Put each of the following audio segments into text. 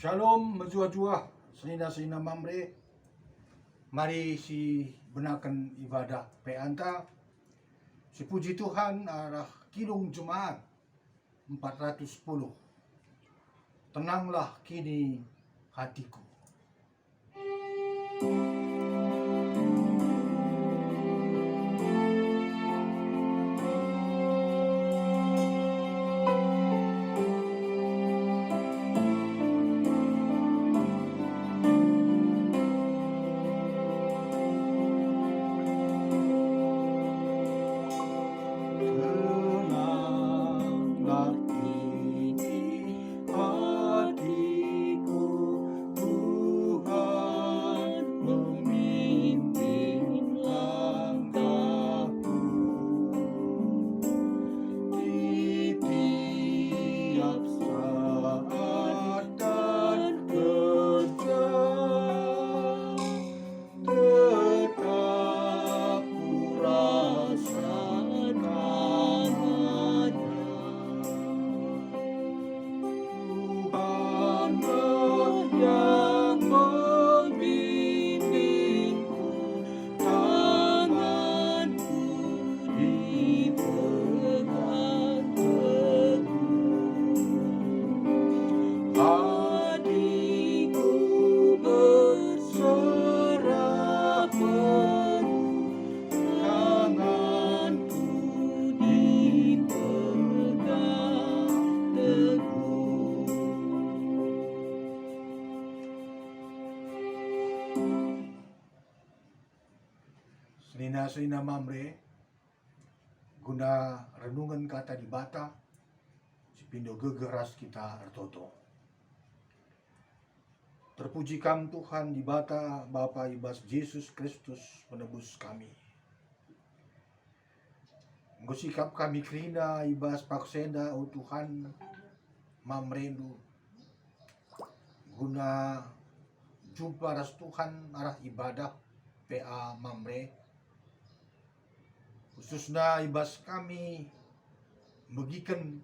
Shalom, menjua-jua, senina-senina mamre. Mari si benakan ibadah peanta. Si puji Tuhan arah kidung Jemaat 410. Tenanglah kini hatiku. Tenanglah kini hatiku, Tuhan memimpin langkahku. Di tiap saat dan kerja, tetap ku rasakan Tuhanlah yang membimbingku, tanganku dipegang teguh. Hatiku berserah penuh, tanganku dipegang teguh. Senina-senina mamre, guna renungan kata di bata, sipindo gegeras kita ertoto. Terpuji kam Tuhan di bata Bapa ibas Yesus Kristus penebus kami. Nggo sikap kami krina ibas paksenda o Tuhan mamrendu. Guna jumpa ras Tuhan arah ibadah PA mamre. Khususnya ibas kami megiken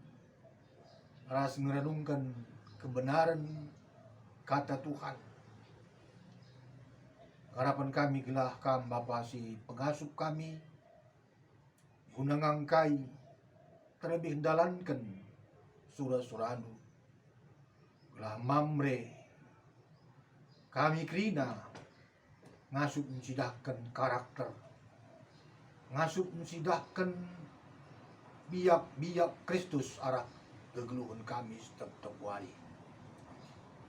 ras ngerenungkan kebenaran kata Tuhan. Harapan kami gelah kam Bapa si pengasup kami, guna ngangkai terlebih dalankan surah-surahnu. Gelah mamre kami krina ngasup mensidahkan karakter, ngasup mensidahkan biak-biak Kristus arah kegeluhan kami setiap hari.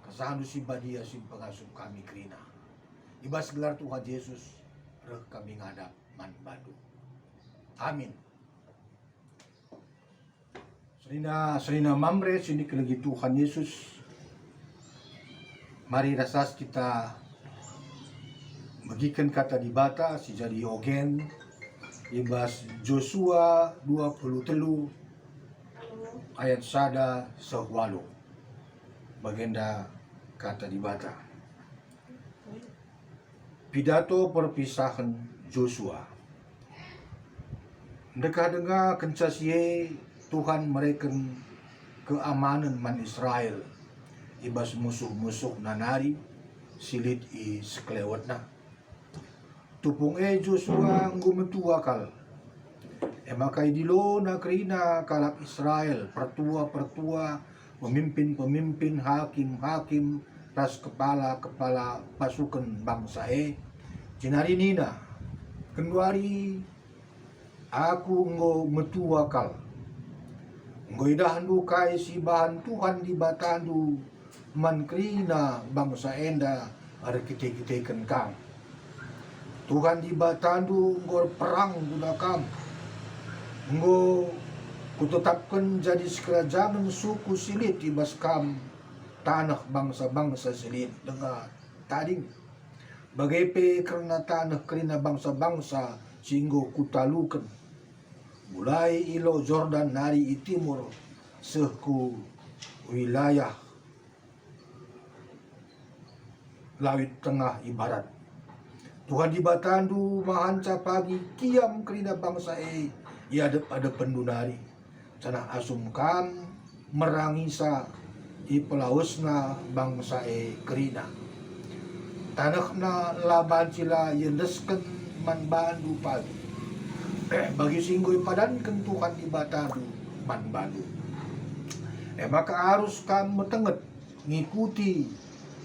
Kesahan si badia si pengasup kami krina. Ibas gelar Tuhan Yesus, reh kami ngadap man badu. Amin. Serina mamre sini kelagi Tuhan Yesus. Mari rasas kita bagikan kata di bata si jadi ogen ibas Joshua 23 ayat sada sehwalu. Bagenda kata di bata. Pidato perpisahan Joshua. Dengar kencasie Tuhan mereken keamanan man Israel ibas musuh-musuh nanari silit i sekelewatna. Tupung Joshua nggumetua kal. Emakai dilo na krina kalak Israel pertua-pertua, pemimpin-pemimpin, hakim-hakim, ras kepala-kepala pasukan bangsa jinari nina kenduari aku nggo metua kal nggo idahandu kai si bahan Tuhan di batandu man krina bangsa enda ada kite-kiteken kam Tuhan di batandu nggo perang guna kam nggo kutetapkan jadi sekerajaan suku silit ibas kam tanah bangsa-bangsa silit dengar tading bagai karena tanah kerina bangsa-bangsa singgo kutalukan mulai ilo Jordan nari i timur sehku wilayah Laut Tengah ibarat Tuhan di batandu mahanca pagi kiam kerina bangsa ia ada pendunari canah asumkan merangisa ipelausna bangsa Krina. Tanakna laban sila yendesken man bandu pagi. Bagi singgoy padan kentukan ibatadu man bandu. Maka harus kamu metenget ngikuti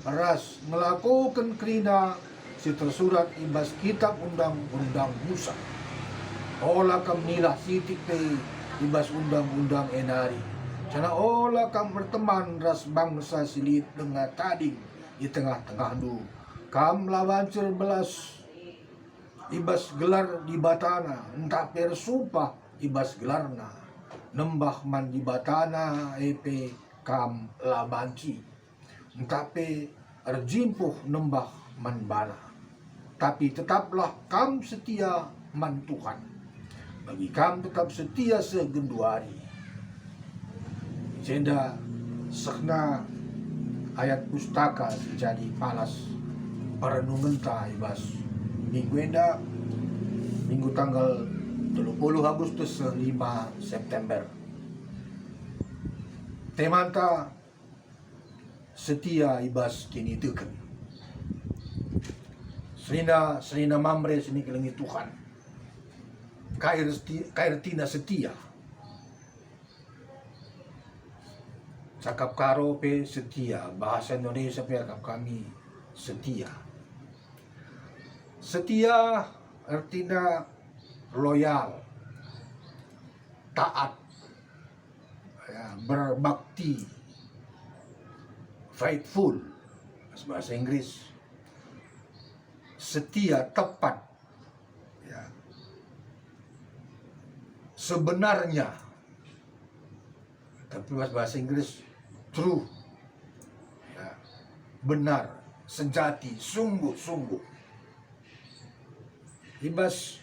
ras melakukan Krina si tersurat ibas kitab undang-undang Musa. Olah kam nilah sitik te ibas undang-undang enari. Cana olah kam berteman ras bangsa silit dengan tading di tengah-tengah du. Kam lawan belas ibas gelar di batana, entah persumpah ibas gelarna. Nembah man di batana epe kam labanci. Entah pe erjimpuh nembah man bana. Tapi tetaplah kam setia man Tuhan. Bagi kam tetap setia segenduari. Sehingga sekna ayat pustaka jadi palas perenungan ta ibas minggu enda minggu tanggal 30 Agustus 5 September. Temanta setia ibas kini teken. Serina mamre sini kelengi Tuhan. Kair tina setia. Cakap karo pe setia. Bahasa Indonesia pe cakap kami setia. Setia artinya loyal, taat, ya, berbakti, faithful, bahasa Inggris. Setia, tepat, ya. Sebenarnya, tapi bahasa Inggris true, ya. Benar, sejati, sungguh-sungguh. Ibas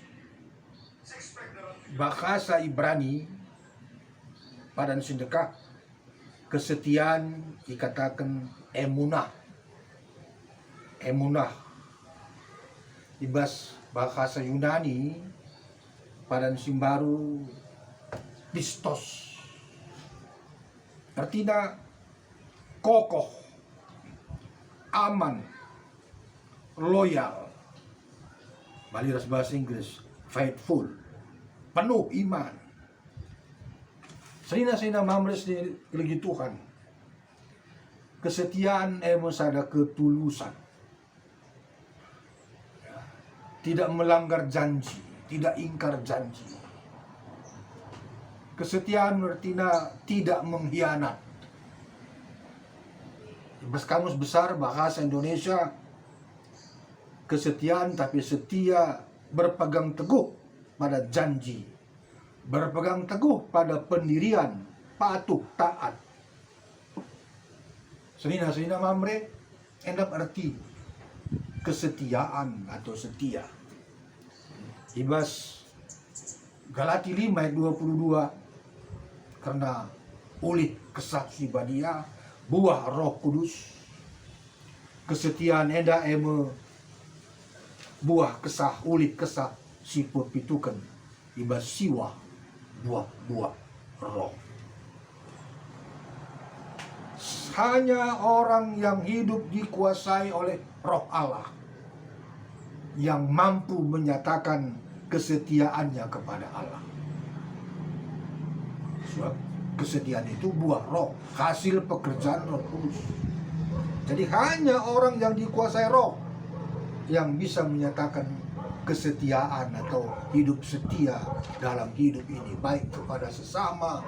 bahasa Ibrani pada sindekah kesetiaan dikatakan emunah. Ibas bahasa Yunani pada simbaru pistos. Artinya kokoh, aman, loyal. Balik bahasa Inggris, faithful, penuh iman. Sina mamres ni lagi Tuhan. Kesetiaan ada ketulusan. Tidak melanggar janji, tidak ingkar janji. Kesetiaan artinya tidak mengkhianat. Kamus besar bahasa Indonesia, kesetiaan tapi setia berpegang teguh pada janji, berpegang teguh pada pendirian, patuh, taat. Serina mamre endap arti kesetiaan atau setia. Ibas Galati 5 ayat 22, karena oleh kesaksi badia buah Roh Kudus kesetiaan enda buah kesah ulit kesah siput pitukan ibas siwa buah roh. Hanya orang yang hidup dikuasai oleh Roh Allah yang mampu menyatakan kesetiaannya kepada Allah. Sebab kesetiaan itu buah roh, hasil pekerjaan Roh Kudus. Jadi hanya orang yang dikuasai roh yang bisa menyatakan kesetiaan atau hidup setia dalam hidup ini, baik kepada sesama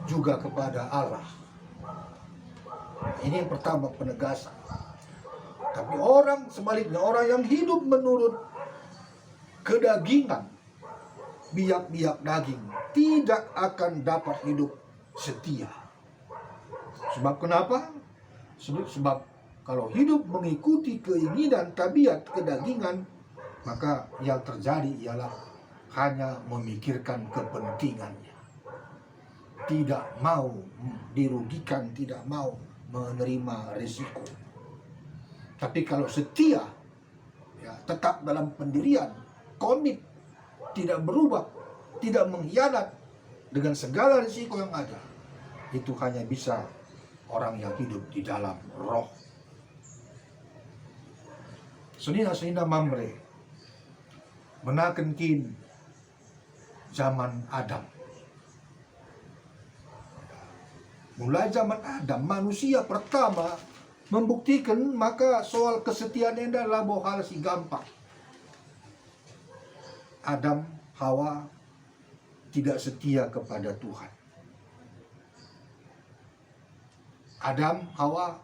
juga kepada Allah. Ini yang pertama, penegasan. Tapi orang sebaliknya, orang yang hidup menurut kedagingan, biak-biak daging, tidak akan dapat hidup setia. Sebab kenapa? Sebab kalau hidup mengikuti keinginan tabiat kedagingan, maka yang terjadi ialah hanya memikirkan kepentingannya. Tidak mau dirugikan, tidak mau menerima risiko. Tapi kalau setia, ya, tetap dalam pendirian, komit, tidak berubah, tidak mengkhianat dengan segala risiko yang ada, itu hanya bisa orang yang hidup di dalam roh. Senina mamre menaken kin zaman Adam. Mulai zaman Adam, manusia pertama membuktikan maka soal kesetiaan enda adalah hal si gampang. Adam, Hawa tidak setia kepada Tuhan. Adam, Hawa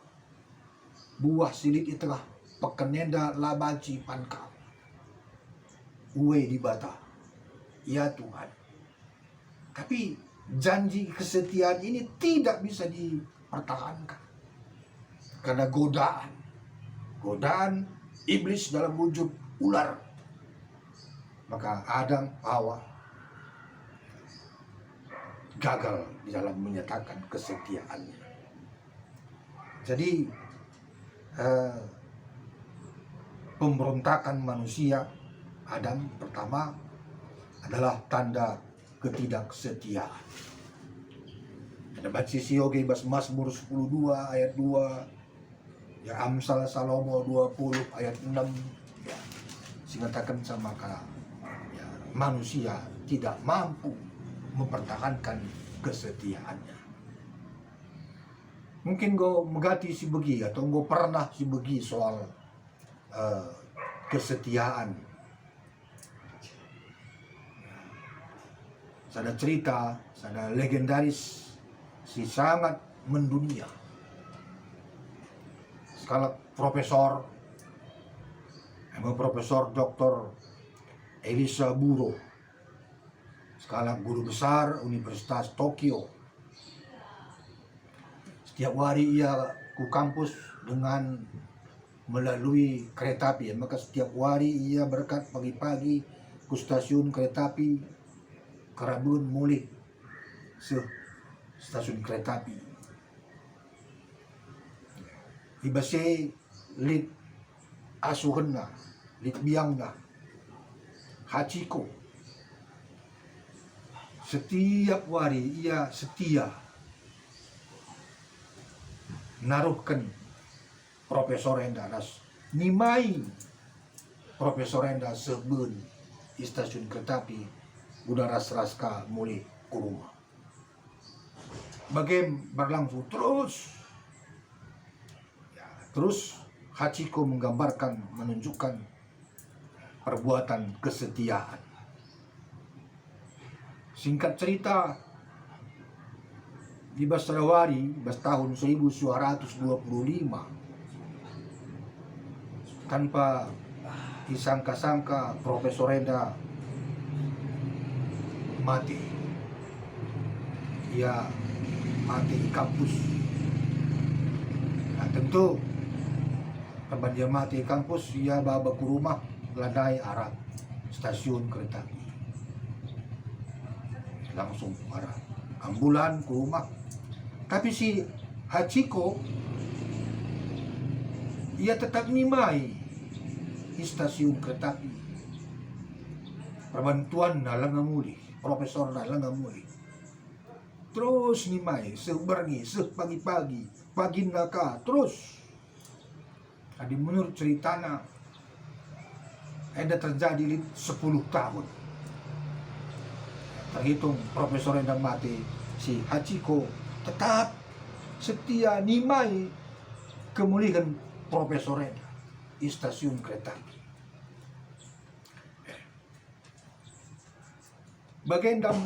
buah silit itulah pekenenda labaci pankau. Uwe di bata. Ya Tuhan. Tapi janji kesetiaan ini tidak bisa dipertahankan. Karena godaan iblis dalam wujud ular. Maka Adam, Hawa gagal di dalam menyatakan kesetiaannya. Jadi pemberontakan manusia Adam pertama adalah tanda ketidaksetiaan. Ada baca sioge bas Mazmur 10:2 ayat 2, ya Amsal Salomo 20 ayat 6, ya singatakan sama ya, manusia tidak mampu mempertahankan kesetiaannya. Mungkin gue megati si begi atau gue pernah si begi soal kesetiaan. Ada cerita, ada legendaris si sangat mendunia. Skala Profesor Dr. Elisa Buro, skala guru besar Universitas Tokyo. Setiap hari ia ke kampus dengan melalui kereta api. Maka setiap hari ia berangkat pagi-pagi ke stasiun kereta api Karabun mulih stasiun kereta api. Ibase lit asuhenna, lit biangna, Hachiko. Setiap hari ia setia naruhkan Profesor Enda das nimai Profesor Enda sebun di stasiun kereta api udara seraska mulai ke rumah. Bagaimana berlangsung terus. Ya, terus Hachiko menggambarkan, menunjukkan perbuatan kesetiaan. Singkat cerita, di Basrawari, tahun 1925, tanpa disangka-sangka Profesor Enda mati. Ia mati di kampus. Nah, tentu kapan dia mati di kampus, ia bawa ke rumah landai arah stasiun kereta api. Langsung arah ambulan ke rumah. Tapi si Hachiko ia tetap nimai di stasiun kereta api. Perbantuan nalang ngamuli, Profesor nalang ngamuli. Terus nimai, seberni, pagi-pagi, pagi naka, terus. Tadi menurut ceritanya, ada terjadi 10 tahun. Terhitung Profesor yang mati, si Hachiko tetap setia nimai kemuliaan Profesor Enda di stasiun kereta api. Bagendam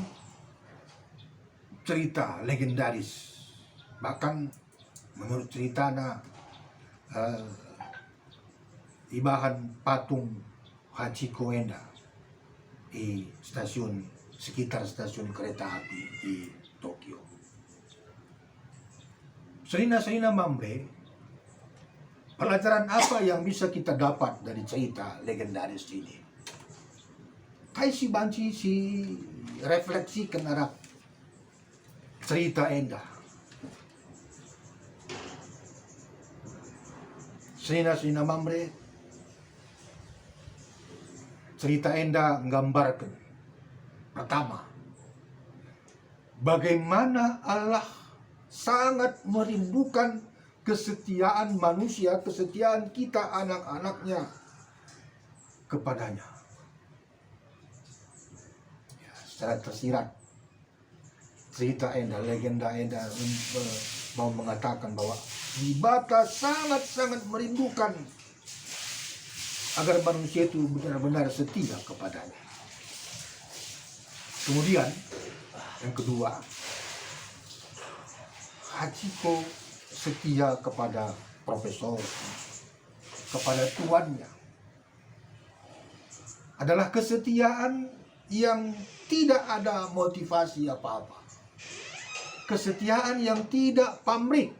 cerita legendaris, bahkan menurut ceritanya ibahan patung Hachiko Enda di sekitar stasiun kereta api di Tokyo. Serina Mamre, pelajaran apa yang bisa kita dapat dari cerita legendaris ini? Kaisi banci si refleksi ke arah cerita Enda. Serina Mamre, cerita Enda menggambarkan pertama, bagaimana Allah sangat merindukan kesetiaan manusia, kesetiaan kita anak-anaknya kepadanya. Ya, secara tersirat, cerita Enda, legenda Enda mau mengatakan bahwa Dibata sangat-sangat merindukan agar manusia itu benar-benar setia kepadanya. Kemudian yang kedua, Hachiko setia kepada profesor, kepada tuannya. Adalah kesetiaan yang tidak ada motivasi apa-apa. Kesetiaan yang tidak pamrih.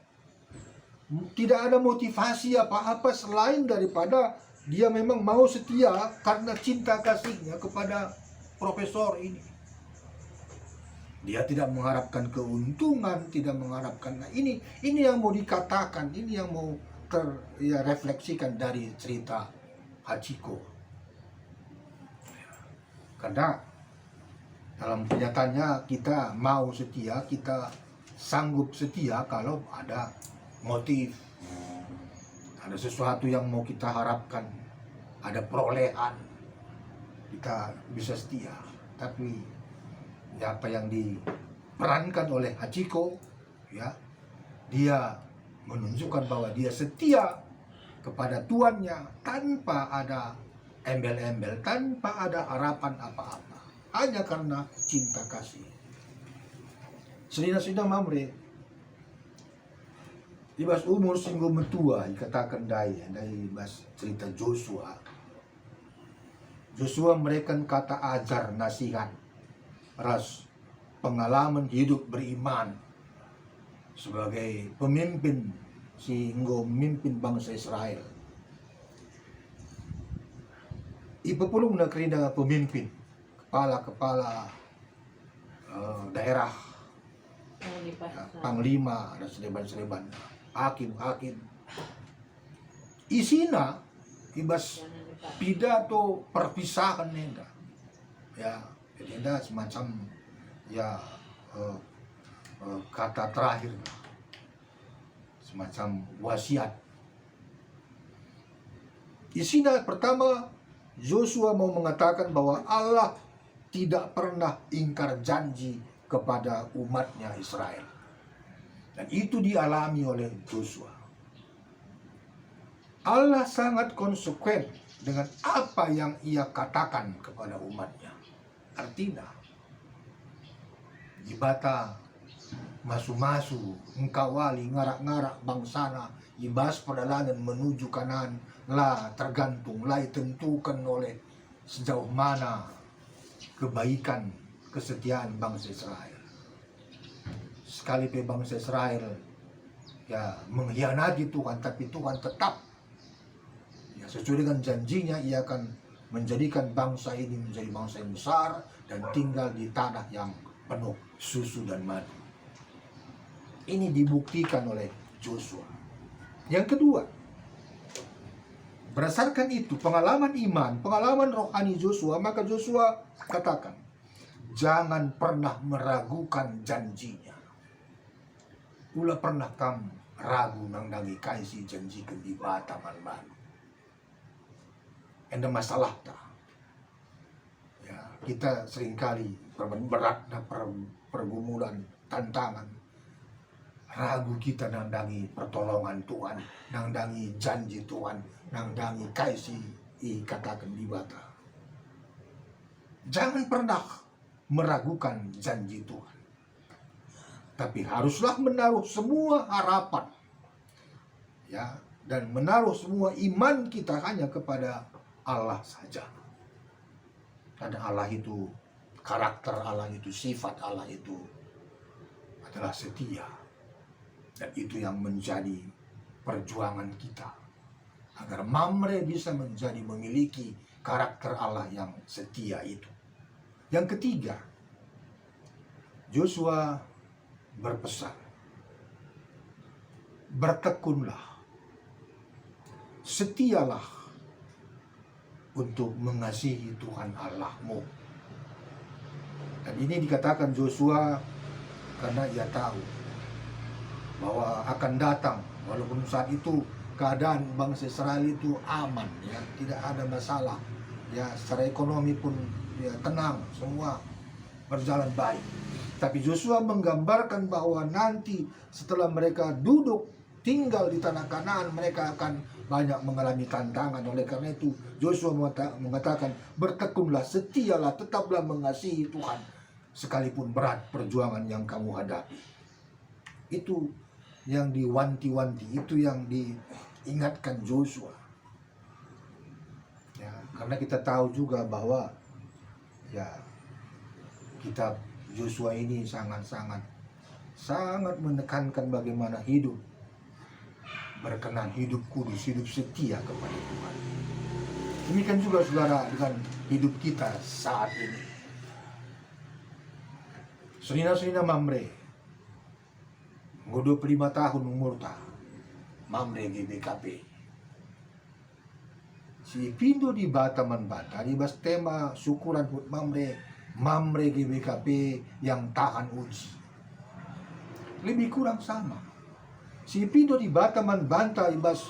Tidak ada motivasi apa-apa selain daripada dia memang mau setia karena cinta kasihnya kepada profesor ini. Dia tidak mengharapkan keuntungan, tidak mengharapkan. Nah, ini yang mau dikatakan, ini yang mau refleksikan dari cerita Hachiko. Karena dalam kenyataannya kita mau setia, kita sanggup setia kalau ada motif, ada sesuatu yang mau kita harapkan, ada perolehan, kita bisa setia. Tapi apa yang diperankan oleh Hachiko, ya, dia menunjukkan bahwa dia setia kepada tuannya tanpa ada embel-embel, tanpa ada harapan apa-apa, hanya karena cinta kasih. Selina mamre di bas umur singgo metua dikatakan dari bas cerita Joshua. Joshua mereka kata ajar nasihat ras pengalaman hidup beriman sebagai pemimpin singgo memimpin bangsa Israel. Ipapulong na kerina pemimpin, kepala-kepala daerah, panglima dan seleban-seleban, hakim-hakim. Isina ibas pidato perpisahan nenda. Ya, nenda semacam ya kata terakhir, semacam wasiat. Isina pertama, Joshua mau mengatakan bahwa Allah tidak pernah ingkar janji kepada umatnya Israel. Dan itu dialami oleh Joshua. Allah sangat konsekuen dengan apa yang ia katakan kepada umatnya. Artinya, Dibata masu-masu, engkawali, ngarak-ngarak bangsana, ibas perjalanan menuju kanan, lah tergantung, lah ditentukan oleh sejauh mana kebaikan, kesetiaan bangsa Israel. Sekali bangsa Israel ya mengkhianati Tuhan, tapi Tuhan tetap ya sesuai dengan janjinya, ia akan menjadikan bangsa ini menjadi bangsa yang besar dan tinggal di tanah yang penuh susu dan madu. Ini dibuktikan oleh Joshua. Yang kedua, berdasarkan itu pengalaman iman, pengalaman rohani Joshua, maka Joshua katakan, jangan pernah meragukan janjinya. Ula pernah kam ragu nang dangi kaisi janji ke Dibata man. Ada masalah tak? Ya, kita seringkali berat na pergumulan, tantangan. Ragu kita nang dangi pertolongan Tuhan, nang dangi janji Tuhan, nang dangi kaisi katakan Dibata. Jangan pernah meragukan janji Tuhan. Tapi haruslah menaruh semua harapan, ya, dan menaruh semua iman kita hanya kepada Allah saja. Karena Allah itu, karakter Allah itu, sifat Allah itu adalah setia. Dan itu yang menjadi perjuangan kita. Agar Mamre bisa menjadi memiliki karakter Allah yang setia itu. Yang ketiga, Joshua berpesan, bertekunlah, setialah untuk mengasihi Tuhan Allahmu. Dan ini dikatakan Joshua karena ia tahu bahwa akan datang, walaupun saat itu keadaan bangsa Israel itu aman, ya, tidak ada masalah, ya, secara ekonomi pun ya tenang, semua berjalan baik. Tapi Yosua menggambarkan bahwa nanti setelah mereka duduk tinggal di tanah Kanaan, mereka akan banyak mengalami tantangan. Oleh karena itu Yosua mengatakan, bertekunlah, setialah, tetaplah mengasihi Tuhan sekalipun berat perjuangan yang kamu hadapi. Itu yang diwanti-wanti, itu yang diingatkan Yosua. Ya, karena kita tahu juga bahwa ya kitab Yosua ini sangat menekankan bagaimana hidup berkenan, hidup kudus, hidup setia kepada Tuhan. Demikian juga saudara dengan hidup kita saat ini. Serina Mamre, 25 tahun umurnya, Mamre GBKP. Si Pindo di Bataman Bata, di bas tema syukuran buat Mamre GBKP yang tahan uji. Lebih kurang sama. Si Pindo di Bataman Banta ibas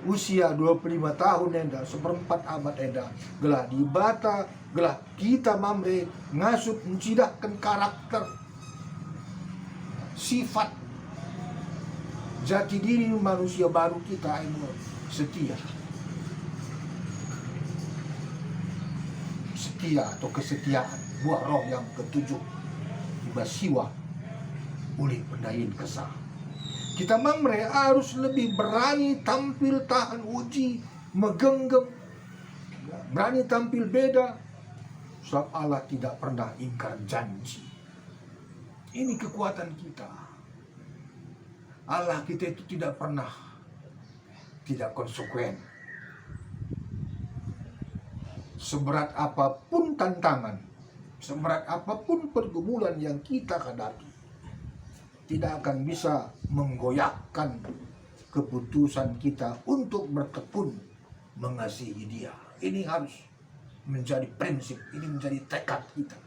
usia 25 tahun enda, seperempat abad enda. Gelah di Bata, gelah kita Mamre ngasut mencidahkan karakter, sifat, jati diri manusia baru kita ini setia. Setia atau kesetiaan, buah roh yang ketujuh, ibas siwa, uli pendayin kesah. Kita Mamre harus lebih berani tampil tahan uji, megenggam, berani tampil beda, sebab Allah tidak pernah ingkar janji. Ini kekuatan kita. Allah kita itu tidak pernah tidak konsekuen. Seberat apapun tantangan, seberat apapun pergumulan yang kita hadapi, tidak akan bisa menggoyahkan keputusan kita untuk bertekun mengasihi Dia. Ini harus menjadi prinsip, ini menjadi tekad kita.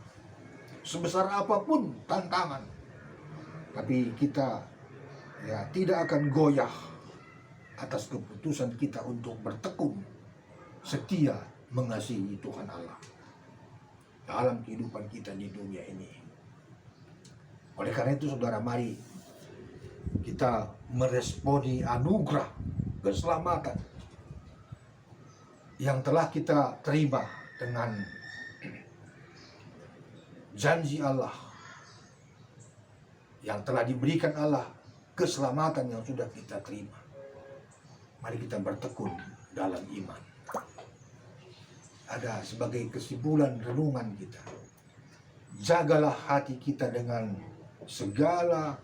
Sebesar apapun tantangan, tapi kita ya tidak akan goyah atas keputusan kita untuk bertekun setia mengasihi Tuhan Allah dalam kehidupan kita di dunia ini. Oleh karena itu saudara, mari kita meresponi anugerah keselamatan yang telah kita terima dengan janji Allah yang telah diberikan Allah, keselamatan yang sudah kita terima. Mari kita bertekun dalam iman. Ada sebagai kesimpulan renungan kita, jagalah hati kita dengan segala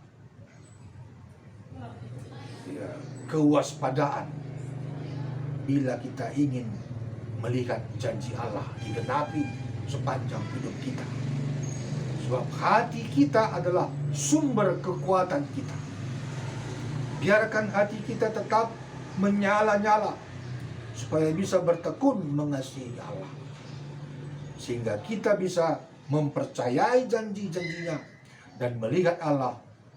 kewaspadaan bila kita ingin melihat janji Allah digenapi sepanjang hidup kita. Sebab hati kita adalah sumber kekuatan kita. Biarkan hati kita tetap menyala-nyala supaya bisa bertekun mengasihi Allah, sehingga kita bisa mempercayai janji-janjinya dan melihat Allah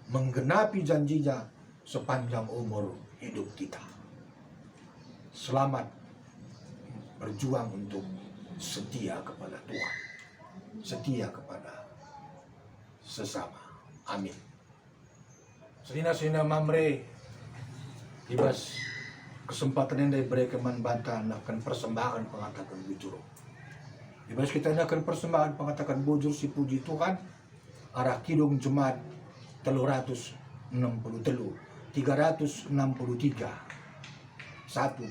menggenapi janjinya sepanjang umur hidup kita. Selamat berjuang untuk setia kepada Tuhan, setia kepada sesama. Amin. Serina Mamre ibas kesempatan yang diberi keman banta akan persembahan pengatakan bujur. Ibas kita akan persembahan pengatakan bujur si puji Tuhan arah kidung Jumat 363 363 1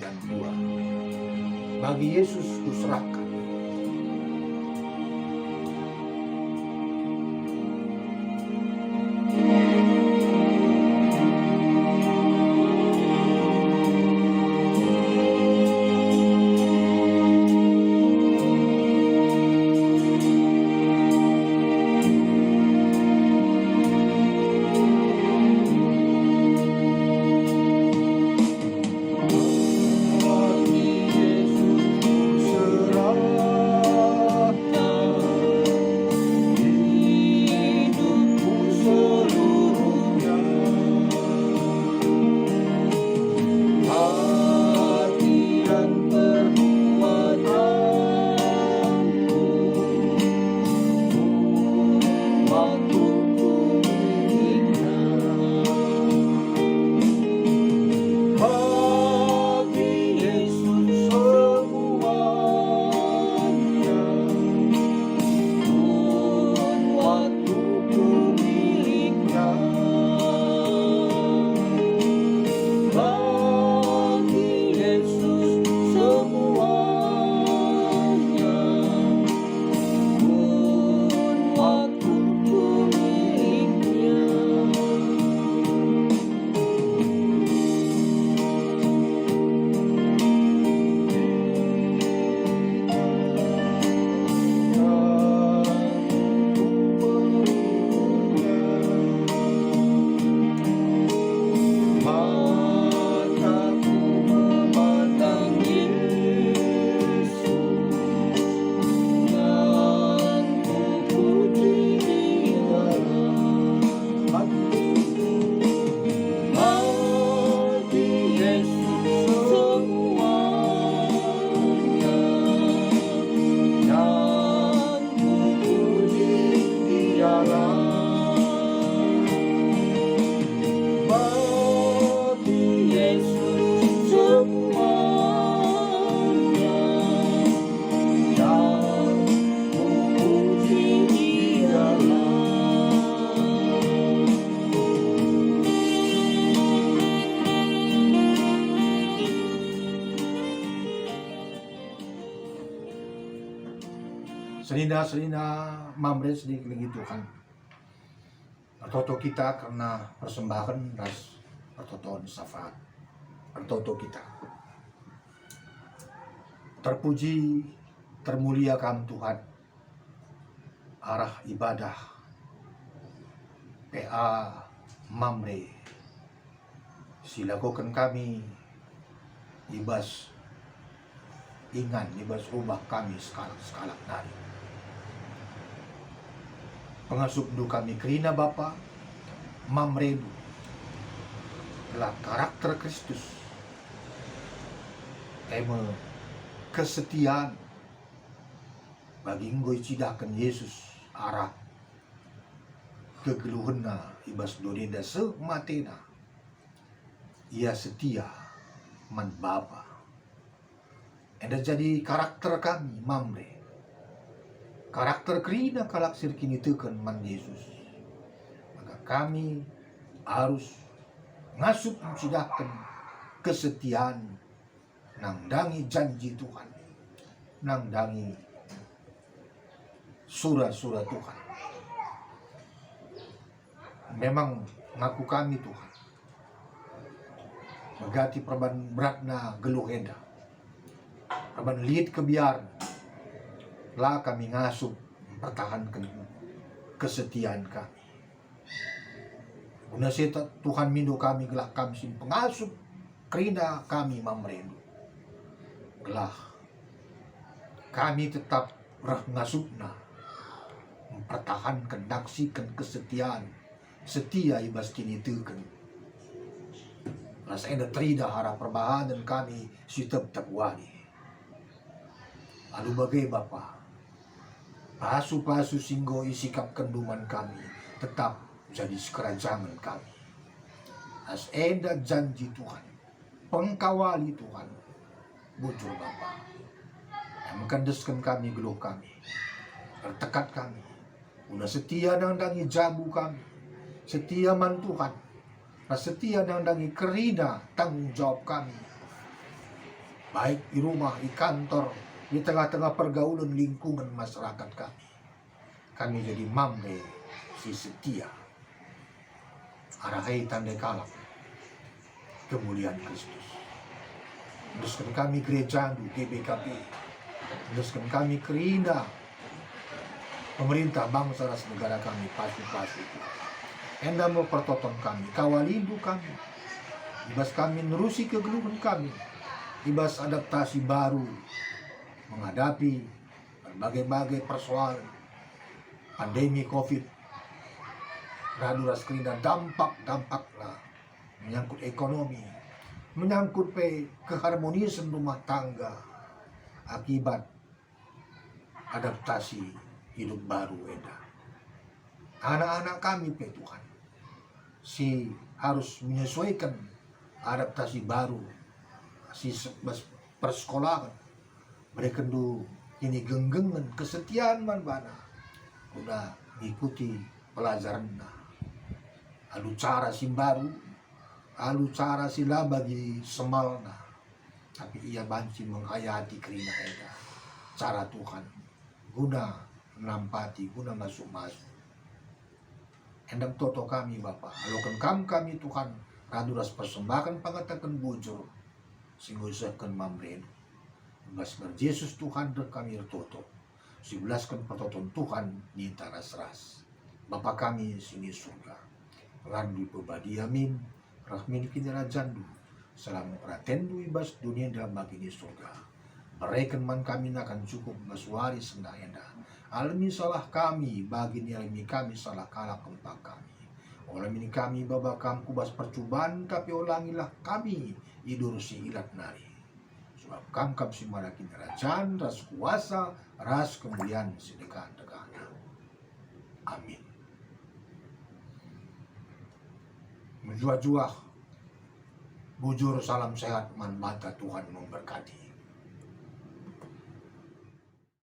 dan 2. Bagi Yesus kuserahkan. selina mamre sedikit lagi Tuhan. Pertoto kita karena persembahan ras pertotoan syafaat. Pertoto kita. Terpuji, termulia Kamu Tuhan. Arah ibadah PA Mamre silakukan kami ibas ingan, ibas ubah kami sekalak nari. Pengasup du kami kerina Bapa Mamre du telah karakter Kristus eme kesetiaan bagi nggoy cidakan Yesus arah kegeluhena ibas donenda sematena ia setia man Bapa. Enda jadi karakter kami Mamre. Karakter kerina kalaksir kini tekan man Yesus. Maka kami harus ngasup mencidahkan kesetiaan nangdangi janji Tuhan. Nangdangi surah-surah Tuhan. Memang ngaku kami Tuhan. Megati perban beratna geluhenda. Perban liat kebiar. Lah kami ngasup mempertahankan kesetiaan kami. Guna seta Tuhan mindo kami gelak kami sim pengasup kerina kami mamrendu. Gelah kami tetap rah ngasupna mempertahankan daksikan kesetiaan setia ibas kini teken. Rasa enda terida harap perbahanan kami si tetap wani. Lalu bagai Bapa, pasu-pasu singgo isikap kenduman kami tetap jadi sekerajangan kami. As enda janji Tuhan, pengkawali Tuhan, bujur Bapa, yang mengkandeskan kami geluh kami, bertekat kami, udah setia nangdangi jabu kami, setia man Tuhan, setia nangdangi kerina tanggung jawab kami, baik di rumah, di kantor, di tengah-tengah pergaulan lingkungan masyarakat kami. Kami jadi mamre si setia. Arahai tanda kalap kemuliaan Kristus. Teruskan kami gereja du GBKP. Teruskan kami kerina pemerintah bangsa dan negara kami pasti. Enda mau pertoton kami, kawalindu kami. Ibas kami nerusi kegeluhan kami. Ibas adaptasi baru menghadapi berbagai persoalan pandemi COVID. Raduras kerina dampak-lah menyangkut ekonomi, menyangkut keharmonisan rumah tangga akibat adaptasi hidup baru eda. Anak-anak kami Tuhan si harus menyesuaikan adaptasi baru si persekolahan. Mereka du ini genggengan kesetiaan man bana udah ikuti pelajaran alu cara si baru, alu cara sila bagi semalna, tapi ia banci menghayati kerina eda cara Tuhan guna nampati, guna masuk endam toto kami Bapa, alokan kami Tuhan raduras persembahan pangatakan bujur singgusakan mamren bas Yesus Tuhan dek kami toto sibelaskan pertoton Tuhan di tanah seras Bapa kami sini surga randu pebadi amin rahmin kinara jandu salam pratendu ibas dunia dan bagini surga mereka man kami akan cukup maswari senda enda alami salah kami bagi alami kami salah kalah kempak kami oleh kami baba kam kubas percobaan tapi ulangilah kami idurusi ilat nari sebab kam si marakin kerajaan ras kuasa ras kemuliaan sedekah-dekahnya amin. Menjuah-juah bujur salam sehat man mata Tuhan memberkati.